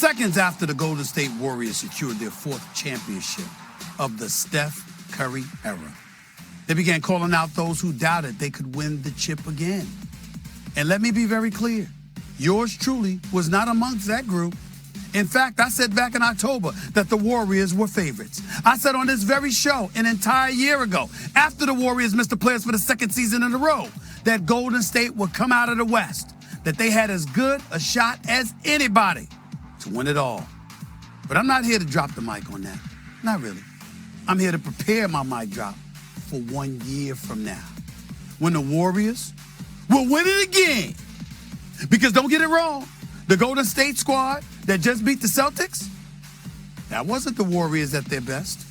Seconds after the Golden State Warriors secured their 4th championship of the Steph Curry era, they began calling out those who doubted they could win the chip again. And let me be very clear, yours truly was not amongst that group. In fact, I said back in October that the Warriors were favorites. I said on this very show an entire year ago, after the Warriors missed the playoffs for the 2nd season in a row, that Golden State would come out of the West, that they had as good a shot as anybody to win it all. But I'm not here to drop the mic on that. Not really. I'm here to prepare my mic drop for 1 year from now, when the Warriors will win it again. Because don't get it wrong, the Golden State squad that just beat the Celtics, that wasn't the Warriors at their best.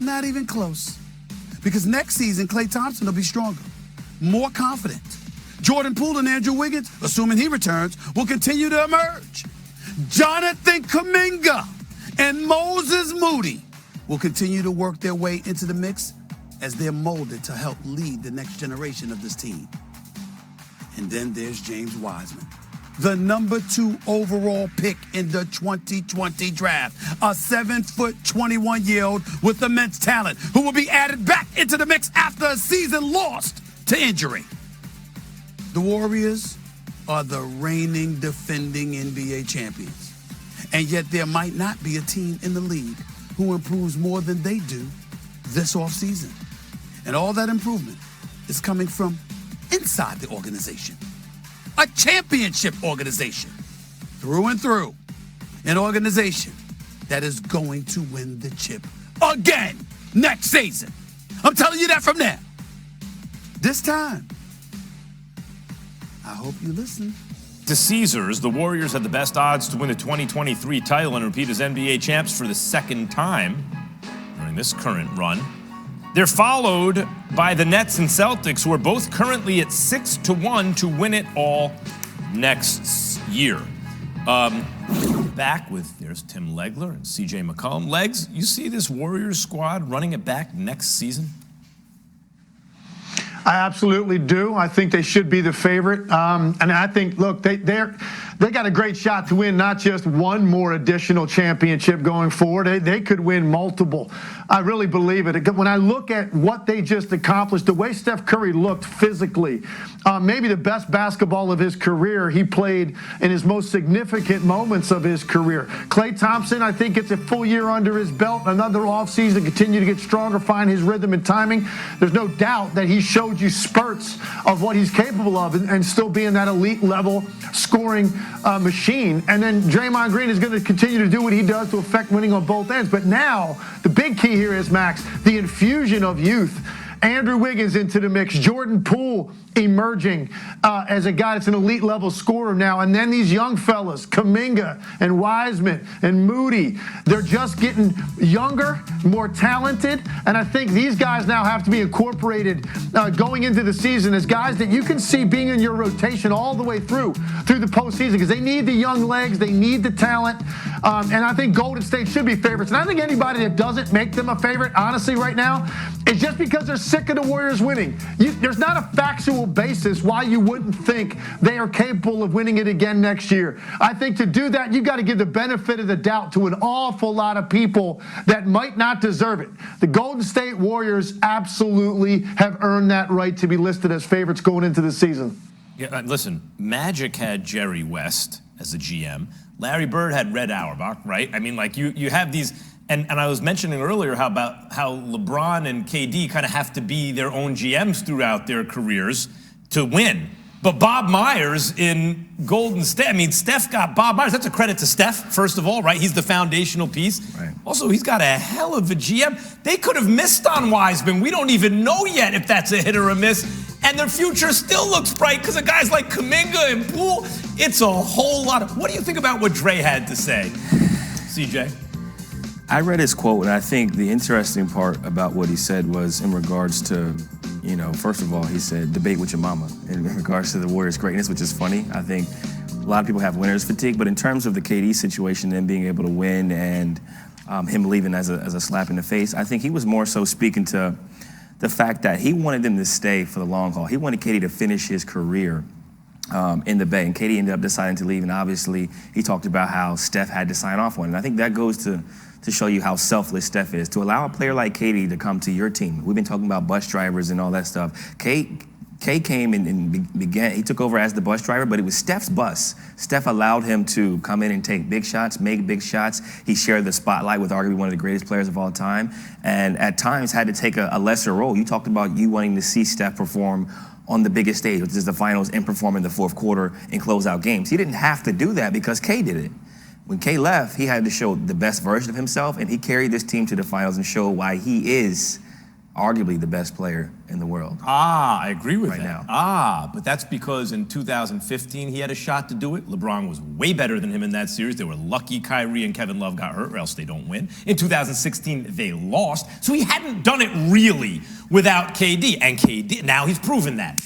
Not even close. Because next season, Klay Thompson will be stronger, more confident. Jordan Poole and Andrew Wiggins, assuming he returns, will continue to emerge. Jonathan Kuminga and Moses Moody will continue to work their way into the mix as they're molded to help lead the next generation of this team. And then there's James Wiseman, the number 2 overall pick in the 2020 draft, a 7-foot, 21-year-old with immense talent who will be added back into the mix after a season lost to injury. The Warriors are the reigning, defending NBA champions. And yet there might not be a team in the league who improves more than they do this offseason. And all that improvement is coming from inside the organization. A championship organization, through and through. An organization that is going to win the chip again next season. I'm telling you that from now. This time, I hope you listen. To Caesars, the Warriors had the best odds to win the 2023 title and repeat as NBA champs for the 2nd time during this current run. They're followed by the Nets and Celtics, who are both currently at 6-1 to win it all next year. Back with, there's Tim Legler and CJ McCollum. Legs, you see this Warriors squad running it back next season? I absolutely do. I think they should be the favorite. And I think, look, they got a great shot to win not just one more additional championship going forward. They could win multiple. I really believe it. When I look at what they just accomplished, the way Steph Curry looked physically, maybe the best basketball of his career he played in his most significant moments of his career. Klay Thompson, I think, gets a full year under his belt, another offseason to continue to get stronger, find his rhythm and timing. There's no doubt that he showed you spurts of what he's capable of and still being that elite level scoring machine. And then Draymond Green is going to continue to do what he does to affect winning on both ends. But now the big key here is, Max, the infusion of youth. Andrew Wiggins into the mix, Jordan Poole emerging as a guy that's an elite level scorer now, and then these young fellas, Kuminga and Wiseman and Moody, they're just getting younger, more talented, and I think these guys now have to be incorporated going into the season as guys that you can see being in your rotation all the way through the postseason, because they need the young legs, they need the talent, and I think Golden State should be favorites. And I think anybody that doesn't make them a favorite, honestly, right now, is just because they're sick of the Warriors winning. There's not a factual basis why you wouldn't think they are capable of winning it again next year. I think to do that, you've got to give the benefit of the doubt to an awful lot of people that might not deserve it. The Golden State Warriors absolutely have earned that right to be listed as favorites going into the season. Yeah, listen, Magic had Jerry West as the GM. Larry Bird had Red Auerbach, right? I mean, like, you have these, and I was mentioning earlier how LeBron and KD kind of have to be their own GMs throughout their careers to win. But Bob Myers in Golden State, I mean, Steph got Bob Myers. That's a credit to Steph, first of all, right? He's the foundational piece. Right. Also, he's got a hell of a GM. They could have missed on Wiseman. We don't even know yet if that's a hit or a miss. And their future still looks bright because of guys like Kuminga and Poole. It's a whole lot of... What do you think about what Dre had to say, CJ? I read his quote, and I think the interesting part about what he said was in regards to, first of all, he said, debate with your mama in regards to the Warriors' greatness, which is funny. I think a lot of people have winner's fatigue, but in terms of the KD situation and being able to win and him leaving as a slap in the face, I think he was more so speaking to the fact that he wanted them to stay for the long haul. He wanted KD to finish his career in the Bay, and KD ended up deciding to leave. And obviously, he talked about how Steph had to sign off on it. And I think that goes to show you how selfless Steph is. To allow a player like KD to come to your team. We've been talking about bus drivers and all that stuff. K came and began, he took over as the bus driver, but it was Steph's bus. Steph allowed him to come in and take big shots, make big shots. He shared the spotlight with arguably one of the greatest players of all time, and at times had to take a lesser role. You talked about you wanting to see Steph perform on the biggest stage, which is the finals, and perform in the fourth quarter and close out games. He didn't have to do that because K did it. When K left, he had to show the best version of himself, and he carried this team to the finals and showed why he is arguably the best player in the world. I agree with right that. now. But that's because in 2015 he had a shot to do it. LeBron was way better than him in that series. They were lucky Kyrie and Kevin Love got hurt, or else they don't win. In 2016 they lost, so he hadn't done it really without KD. And KD, now he's proven that.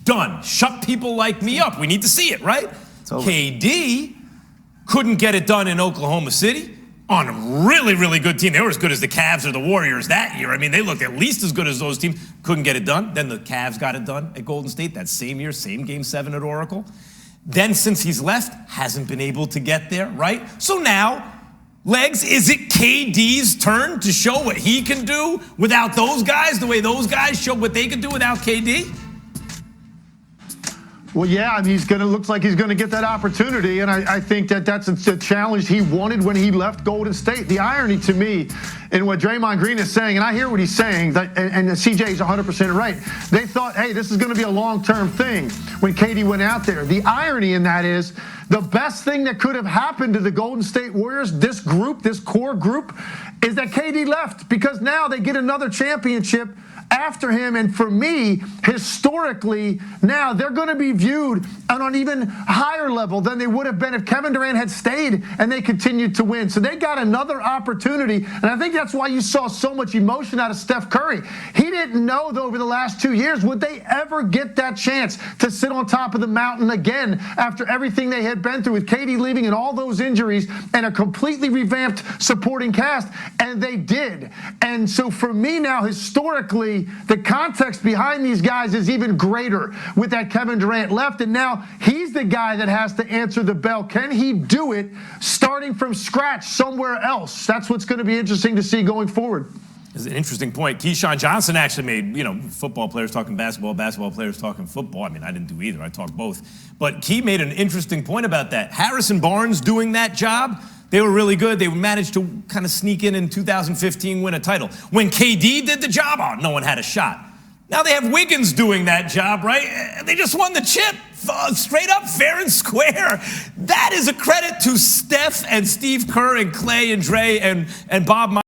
Done. Shut people like me up. We need to see it, right? KD couldn't get it done in Oklahoma City on a really, really good team. They were as good as the Cavs or the Warriors that year. I mean, they looked at least as good as those teams. Couldn't get it done. Then the Cavs got it done at Golden State that same year, same Game 7 at Oracle. Then since he's left, hasn't been able to get there, right? So now, Legs, is it KD's turn to show what he can do without those guys, the way those guys show what they can do without KD? Well, yeah, I mean, looks like he's gonna get that opportunity, and I think that's a challenge he wanted when he left Golden State. The irony to me in what Draymond Green is saying, and I hear what he's saying, and CJ is 100% right. They thought, hey, this is gonna be a long-term thing when KD went out there. The irony in that is the best thing that could have happened to the Golden State Warriors, this group, this core group, is that KD left, because now they get another championship after him. And for me, historically, now they're going to be viewed on an even higher level than they would have been if Kevin Durant had stayed and they continued to win. So they got another opportunity, and I think that's why you saw so much emotion out of Steph Curry. He didn't know, though, over the last 2 years, would they ever get that chance to sit on top of the mountain again after everything they had been through with KD leaving and all those injuries and a completely revamped supporting cast, and they did. And so for me now, historically, the context behind these guys is even greater with that Kevin Durant left, and now he's the guy that has to answer the bell. Can he do it starting from scratch somewhere else? That's what's going to be interesting to see going forward. It's an interesting point. Keyshawn Johnson actually made, football players talking basketball, basketball players talking football. I mean, I didn't do either. I talked both. But Key made an interesting point about that. Harrison Barnes doing that job, they were really good. They managed to kind of sneak in 2015, win a title. When KD did the job, no one had a shot. Now they have Wiggins doing that job, right? They just won the chip, straight up, fair and square. That is a credit to Steph and Steve Kerr and Clay and Dre and Bob